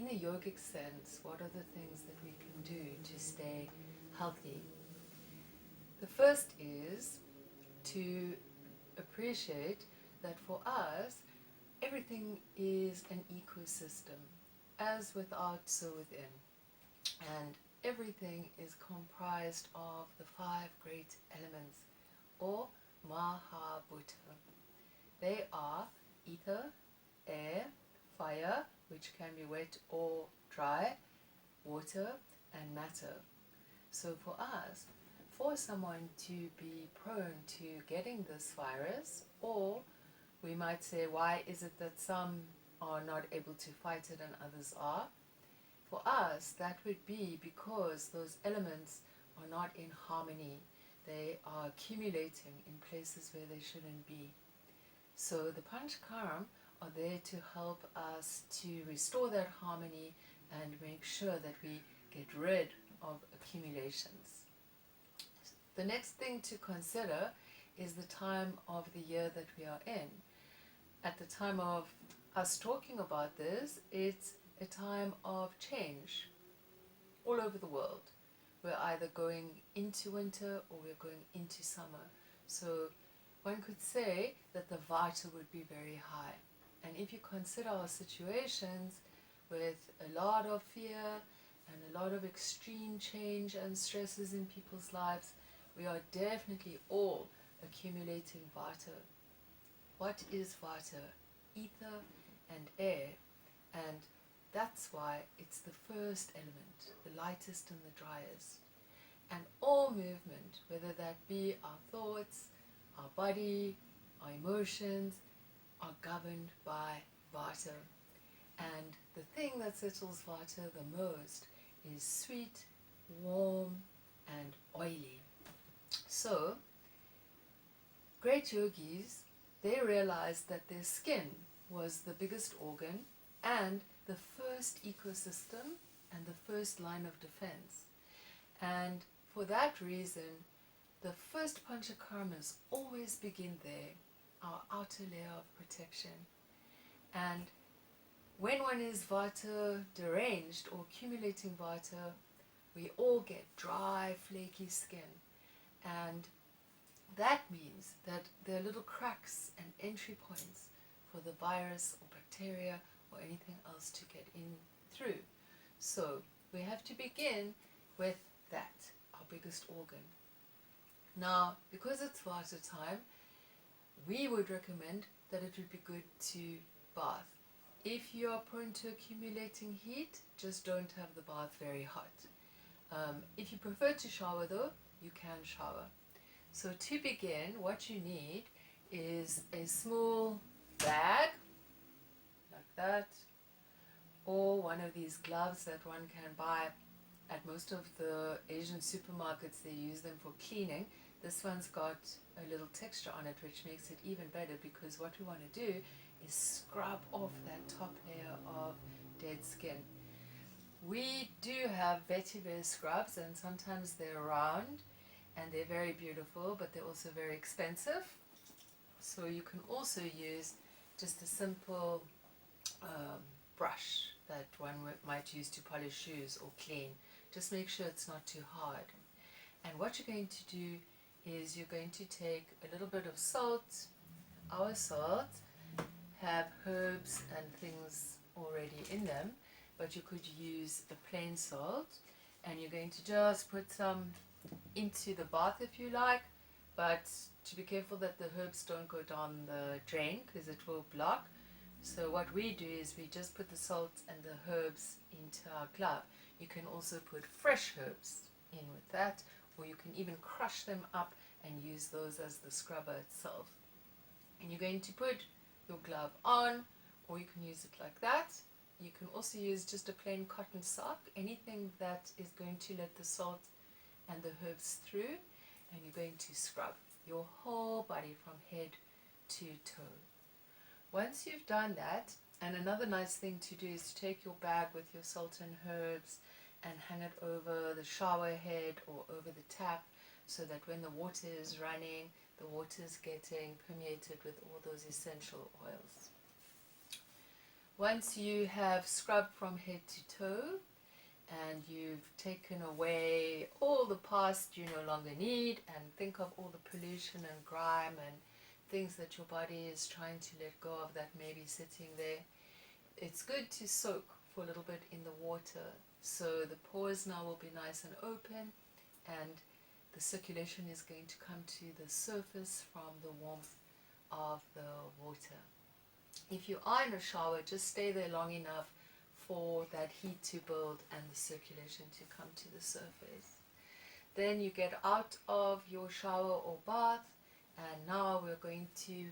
in a yogic sense, what are the things that we can do to stay healthy? The first is to appreciate that for us, everything is an ecosystem, as without, so within. And everything is comprised of the 5 great elements, or Mahabhuta. They are ether, air, fire, which can be wet or dry, water, and matter. So for us, for someone to be prone to getting this virus, or we might say, why is it that some are not able to fight it and others are? For us, that would be because those elements are not in harmony. They are accumulating in places where they shouldn't be. So the Pancha Karma are there to help us to restore that harmony and make sure that we get rid of accumulations. The next thing to consider is the time of the year that we are in. At the time of us talking about this, it's a time of change all over the world. We're either going into winter or we're going into summer. So one could say that the vata would be very high. And if you consider our situations with a lot of fear and a lot of extreme change and stresses in people's lives, we are definitely all accumulating vata. What is vata? Ether and air. And that's why it's the first element, the lightest and the driest. And all movement, whether that be our thoughts, our body, our emotions, are governed by vata. And the thing that settles vata the most is sweet, warm, and oily. So, great yogis, they realized that their skin was the biggest organ and the first ecosystem and the first line of defense. And for that reason, the first Pancha Karmas always begin there, our outer layer of protection. And when one is vata deranged or accumulating vata, we all get dry, flaky skin. And that means that there are little cracks and entry points for the virus or bacteria or anything else to get in through. So we have to begin with that, our biggest organ. Now, because it's vata time, we would recommend that it would be good to bath. If you are prone to accumulating heat, just don't have the bath very hot. If you prefer to shower though, you can shower. So to begin, what you need is a small bag, like that, or one of these gloves that one can buy at most of the Asian supermarkets. They use them for cleaning. This one's got a little texture on it, which makes it even better, because what we want to do is scrub off that top layer of dead skin. We do have vetiver scrubs, and sometimes they're round and they're very beautiful, but they're also very expensive. So you can also use just a simple brush that one might use to polish shoes or clean. Just make sure it's not too hard. And what you're going to do is you're going to take a little bit of salt. Our salt have herbs and things already in them, but you could use a plain salt, and you're going to just put some into the bath if you like, but to be careful that the herbs don't go down the drain, because it will block. So what we do is we just put the salt and the herbs into our glove. You can also put fresh herbs in with that, or you can even crush them up and use those as the scrubber itself. And you're going to put your glove on, or you can use it like that. You can also use just a plain cotton sock, anything that is going to let the salt and the herbs through, and you're going to scrub your whole body from head to toe. Once you've done that, and another nice thing to do is to take your bag with your salt and herbs and hang it over the shower head or over the tap, so that when the water is running, the water is getting permeated with all those essential oils. Once you have scrubbed from head to toe and you've taken away all the past you no longer need, and think of all the pollution and grime and things that your body is trying to let go of that may be sitting there, it's good to soak for a little bit in the water. So the pores now will be nice and open, and the circulation is going to come to the surface from the warmth of the water. If you are in a shower, just stay there long enough for that heat to build and the circulation to come to the surface. Then you get out of your shower or bath, and now we're going to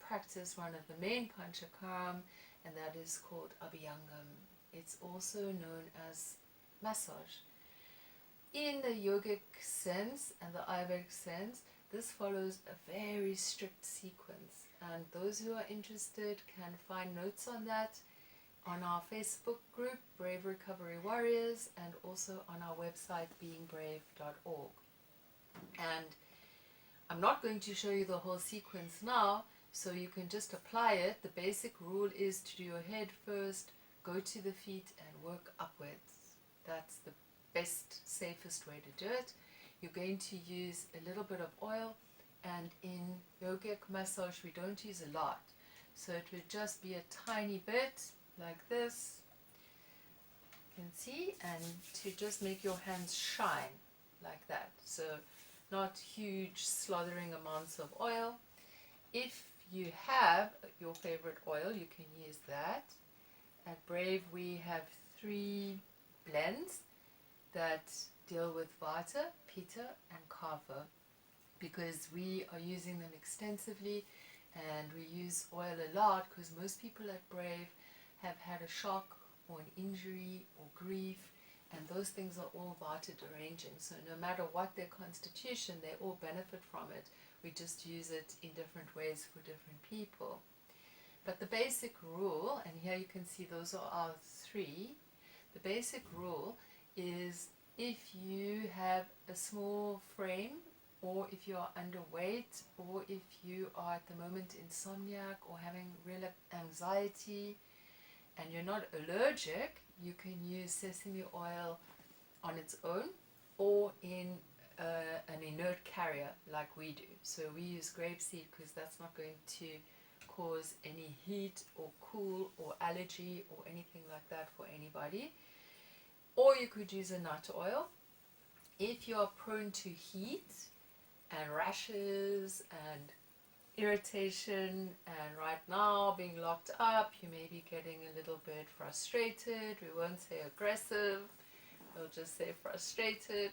practice one of the main Pancha Karma, and that is called Abhyangam. It's also known as massage. In the yogic sense and the Ayurvedic sense, this follows a very strict sequence, and those who are interested can find notes on that on our Facebook group, Brave Recovery Warriors, and also on our website, beingbrave.org. And I'm not going to show you the whole sequence now, so you can just apply it. The basic rule is to do your head first, go to the feet, and work upwards. That's the best, safest way to do it. You're going to use a little bit of oil, and in yogic massage we don't use a lot, so it would just be a tiny bit like this, you can see, and to just make your hands shine like that. So not huge slathering amounts of oil. If you have your favorite oil, you can use that. At Brave we have 3 blends that deal with Vata, Pitta and Kapha, because we are using them extensively, and we use oil a lot because most people at Brave have had a shock or an injury or grief, and those things are all Vata deranging. So no matter what their constitution, they all benefit from it. We just use it in different ways for different people. But the basic rule, and here you can see those are our 3, the basic rule is if you have a small frame, or if you are underweight, or if you are at the moment insomniac or having real anxiety and you're not allergic, you can use sesame oil on its own or in an inert carrier like we do. So we use grapeseed because that's not going to cause any heat or cool or allergy or anything like that for anybody. Or you could use a nut oil. If you are prone to heat and rashes and irritation, and right now being locked up, you may be getting a little bit frustrated. We won't say aggressive, we'll just say frustrated.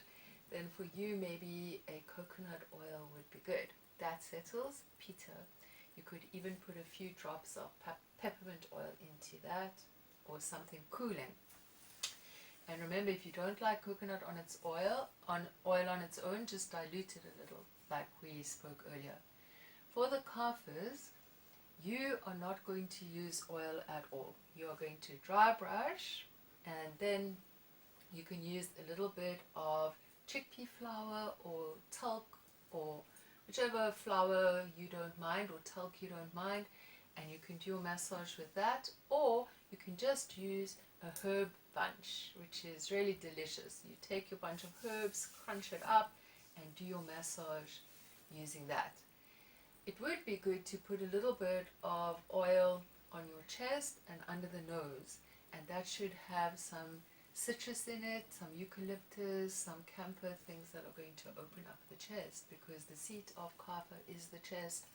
Then for you, maybe a coconut oil would be good. That settles Pitta. You could even put a few drops of peppermint oil into that, or something cooling. And remember, if you don't like coconut on its oil on its own, just dilute it a little, like we spoke earlier. For the kaphas, you are not going to use oil at all. You are going to dry brush, and then you can use a little bit of chickpea flour or talc, or whichever flour you don't mind, or talc you don't mind, and you can do a massage with that. Or you can just use a herb bunch, which is really delicious. You take your bunch of herbs, crunch it up, and do your massage using that. It would be good to put a little bit of oil on your chest and under the nose, and that should have some citrus in it, some eucalyptus, some camphor, things that are going to open up the chest, because the seat of kapha is the chest,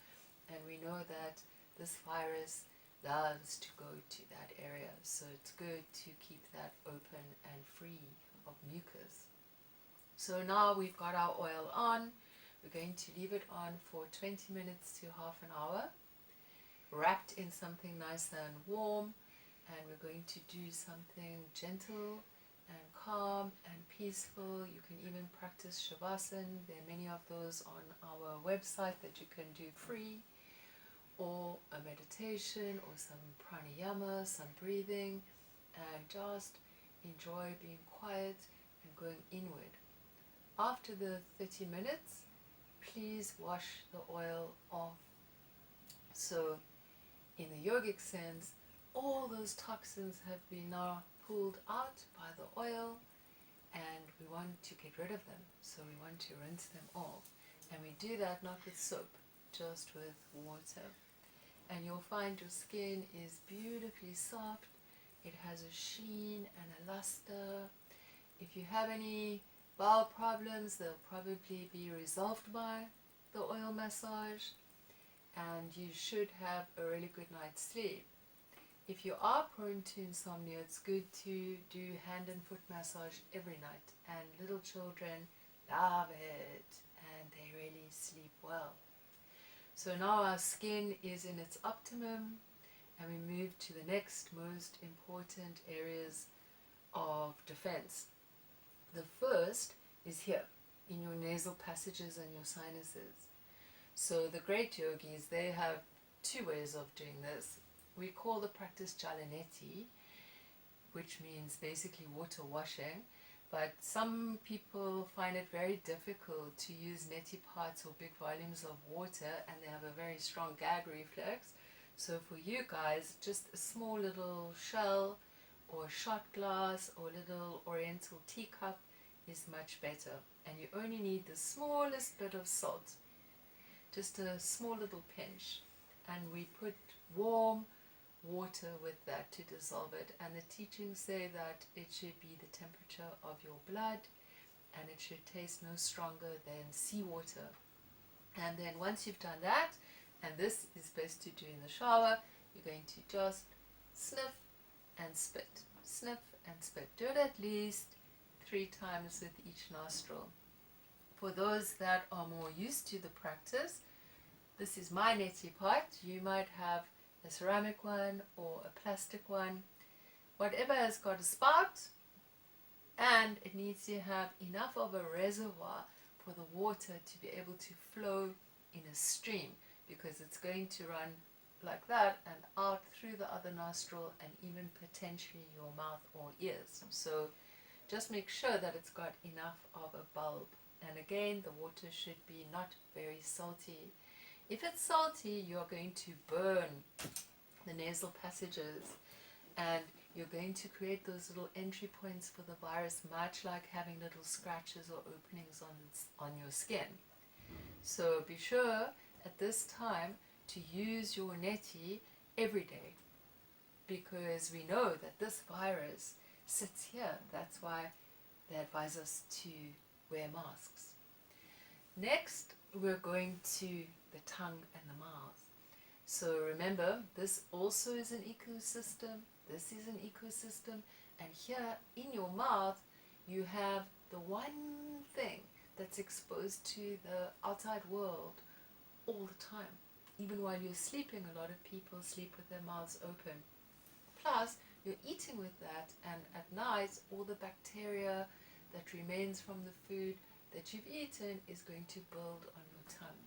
and we know that this virus loves to go to that area, so it's good to keep that open and free of mucus. So now we've got our oil on. We're going to leave it on for 20 minutes to half an hour, wrapped in something nice and warm, and we're going to do something gentle and calm and peaceful. You can even practice Shavasana. There are many of those on our website that you can do free, or a meditation, or some pranayama, some breathing, and just enjoy being quiet and going inward. After the 30 minutes, please wash the oil off. So in the yogic sense, all those toxins have been now pulled out by the oil, and we want to get rid of them. So we want to rinse them off. And we do that not with soap, just with water. And you'll find your skin is beautifully soft. It has a sheen and a luster. If you have any bowel problems, they'll probably be resolved by the oil massage, and you should have a really good night's sleep. If you are prone to insomnia, it's good to do hand and foot massage every night, and little children love it and they really sleep well. So now our skin is in its optimum, and we move to the next most important areas of defense. The first is here in your nasal passages and your sinuses. So the great yogis, they have two ways of doing this. We call the practice Jalaneti, which means basically water washing, but some people find it very difficult to use neti parts or big volumes of water, and they have a very strong gag reflex. So for you guys, just a small little shell or shot glass or little oriental teacup is much better, and you only need the smallest bit of salt, just a small little pinch, and we put warm water with that to dissolve it. And the teachings say that it should be the temperature of your blood, and it should taste no stronger than seawater. And then once you've done that, and this is best to do in the shower, you're going to just sniff and spit, sniff and spit. Do it at least 3 times with each nostril. For those that are more used to the practice, this is my neti pot. You might have a ceramic one or a plastic one, whatever has got a spout, and it needs to have enough of a reservoir for the water to be able to flow in a stream, because it's going to run like that and out through the other nostril and even potentially your mouth or ears. So just make sure that it's got enough of a bulb. And again, the water should be not very salty. If it's salty, you're going to burn the nasal passages, and you're going to create those little entry points for the virus, much like having little scratches or openings on your skin. So be sure at this time to use your neti every day, because we know that this virus sits here. That's why they advise us to wear masks. Next, we're going to the tongue and the mouth. So remember, this also is an ecosystem. This is an ecosystem. And here in your mouth, you have the one thing that's exposed to the outside world all the time. Even while you're sleeping, a lot of people sleep with their mouths open. Plus, you're eating with that, and at night, all the bacteria that remains from the food that you've eaten is going to build on your tongue.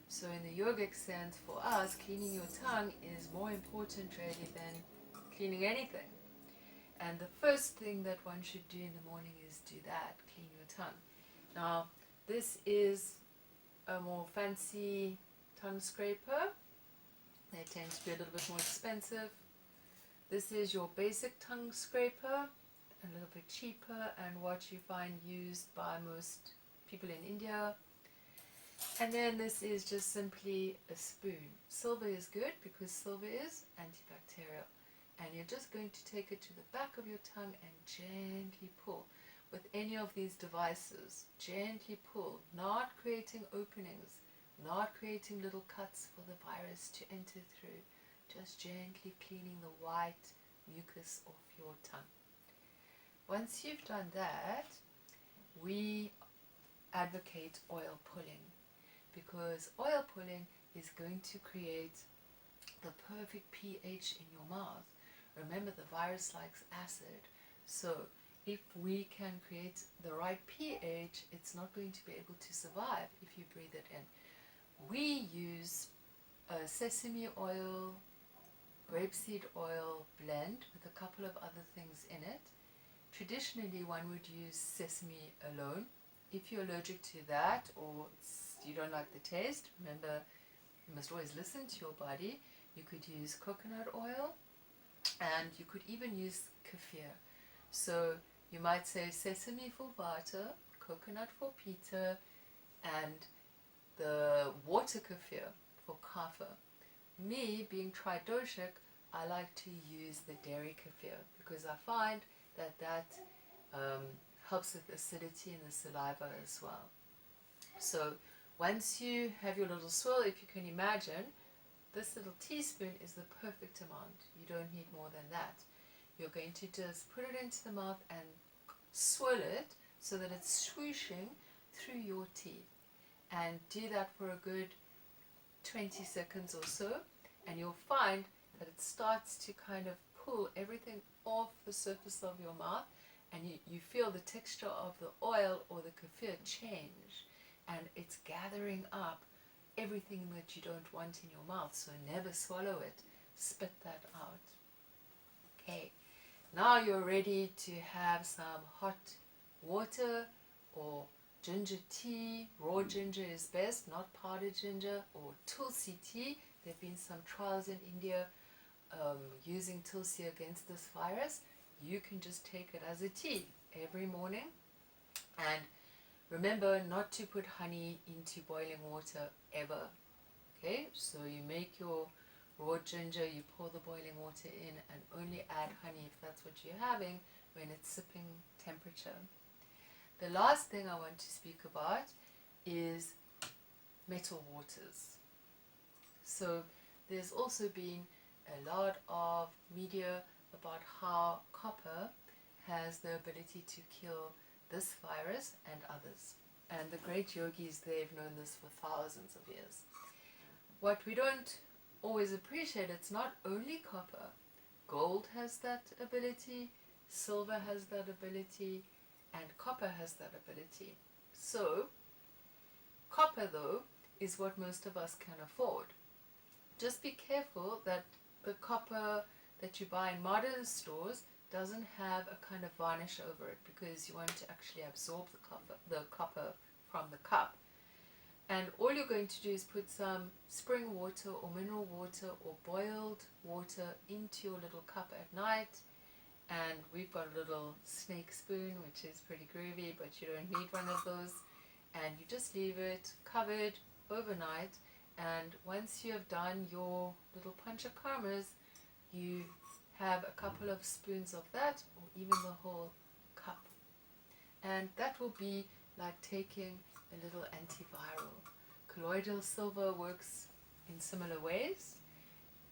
So in the yogic sense, for us, cleaning your tongue is more important really than cleaning anything. And the first thing that one should do in the morning is do that, clean your tongue. Now, this is a more fancy tongue scraper. They tend to be a little bit more expensive. This is your basic tongue scraper, a little bit cheaper, and what you find used by most people in India. And then this is just simply a spoon. Silver is good because silver is antibacterial. And you're just going to take it to the back of your tongue and gently pull. With any of these devices, gently pull, not creating openings, not creating little cuts for the virus to enter through. Just gently cleaning the white mucus off your tongue. Once you've done that, we advocate oil pulling, because oil pulling is going to create the perfect pH in your mouth. Remember, the virus likes acid, so if we can create the right pH, it's not going to be able to survive if you breathe it in. We use a sesame oil, grapeseed oil blend with a couple of other things in it. Traditionally, one would use sesame alone. If you're allergic to that, or you don't like the taste, remember, you must always listen to your body. You could use coconut oil, And you could even use kefir. So you might say sesame for vata, coconut for pitta, and the water kefir for kapha. Me, being tridoshic, I like to use the dairy kefir because I find that um, helps with acidity in the saliva as well. So once you have your little swirl, if you can imagine, this little teaspoon is the perfect amount. You don't need more than that. You're going to just put it into the mouth and swirl it so that it's swooshing through your teeth. And do that for a good 20 seconds or so, and you'll find that it starts to kind of pull everything off the surface of your mouth, and you feel the texture of the oil or the kefir change, and it's gathering up everything that you don't want in your mouth. So never swallow it, spit that out. Okay, now you're ready to have some hot water or ginger tea. Raw ginger is best, not powdered ginger, or tulsi tea. There have been some trials in India using tulsi against this virus. You can just take it as a tea every morning. And remember not to put honey into boiling water ever. Okay, so you make your raw ginger, you pour the boiling water in, and only add honey if that's what you're having when it's sipping temperature. The last thing I want to speak about is metal waters. So there's also been a lot of media about how copper has the ability to kill this virus and others. And the great yogis, they've known this for thousands of years. What we don't always appreciate, it's not only copper. Gold has that ability, silver has that ability, and copper has that ability. So, copper though is what most of us can afford. Just be careful that the copper that you buy in modern stores doesn't have a kind of varnish over it, because you want to actually absorb the copper from the cup. And all you're going to do is put some spring water or mineral water or boiled water into your little cup at night. And we've got a little snake spoon, which is pretty groovy, but you don't need one of those. And you just leave it covered overnight. And once you have done your little Pancha Karmas, you have a couple of spoons of that, or even the whole cup. And that will be like taking a little antiviral. Colloidal silver works in similar ways.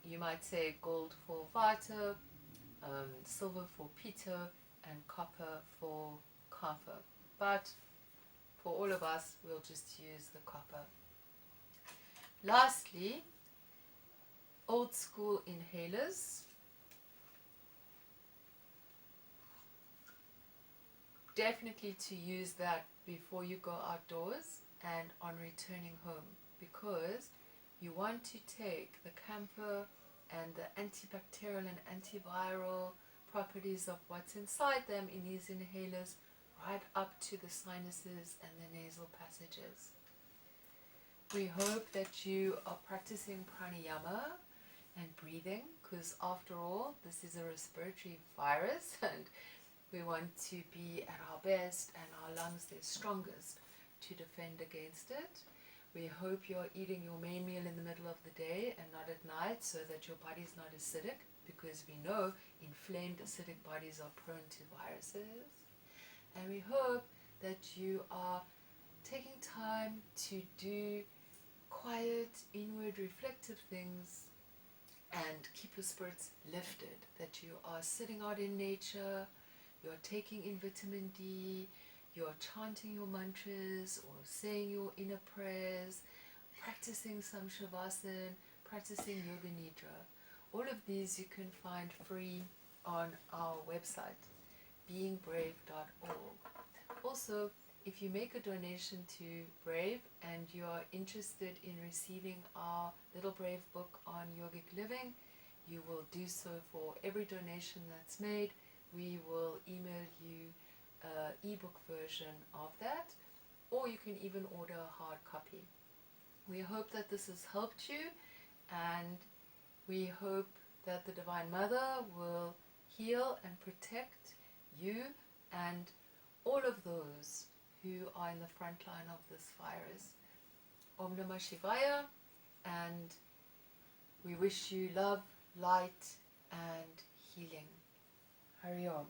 You might say gold for vata, silver for pitta, and copper for kapha. But for all of us, we'll just use the copper. Lastly, old school inhalers. Definitely to use that before you go outdoors and on returning home, because you want to take the camphor and the antibacterial and antiviral properties of what's inside them in these inhalers right up to the sinuses and the nasal passages. We hope that you are practicing pranayama and breathing, because after all, this is a respiratory virus and we want to be at our best and our lungs their strongest to defend against it. We hope you're eating your main meal in the middle of the day and not at night, so that your body's not acidic, because we know inflamed acidic bodies are prone to viruses. And we hope that you are taking time to do quiet, inward, reflective things and keep your spirits lifted, that you are sitting out in nature, you're taking in vitamin D, you're chanting your mantras or saying your inner prayers, practicing some shavasana, practicing yoga nidra. All of these you can find free on our website, beingbrave.org. Also, if you make a donation to Brave and you are interested in receiving our Little Brave book on yogic living, you will do so. For every donation that's made, we will email you an ebook version of that, or you can even order a hard copy. We hope that this has helped you, and we hope that the Divine Mother will heal and protect you and all of those who are in the front line of this virus. Om Namah Shivaya, and we wish you love, light and healing. Hari Om.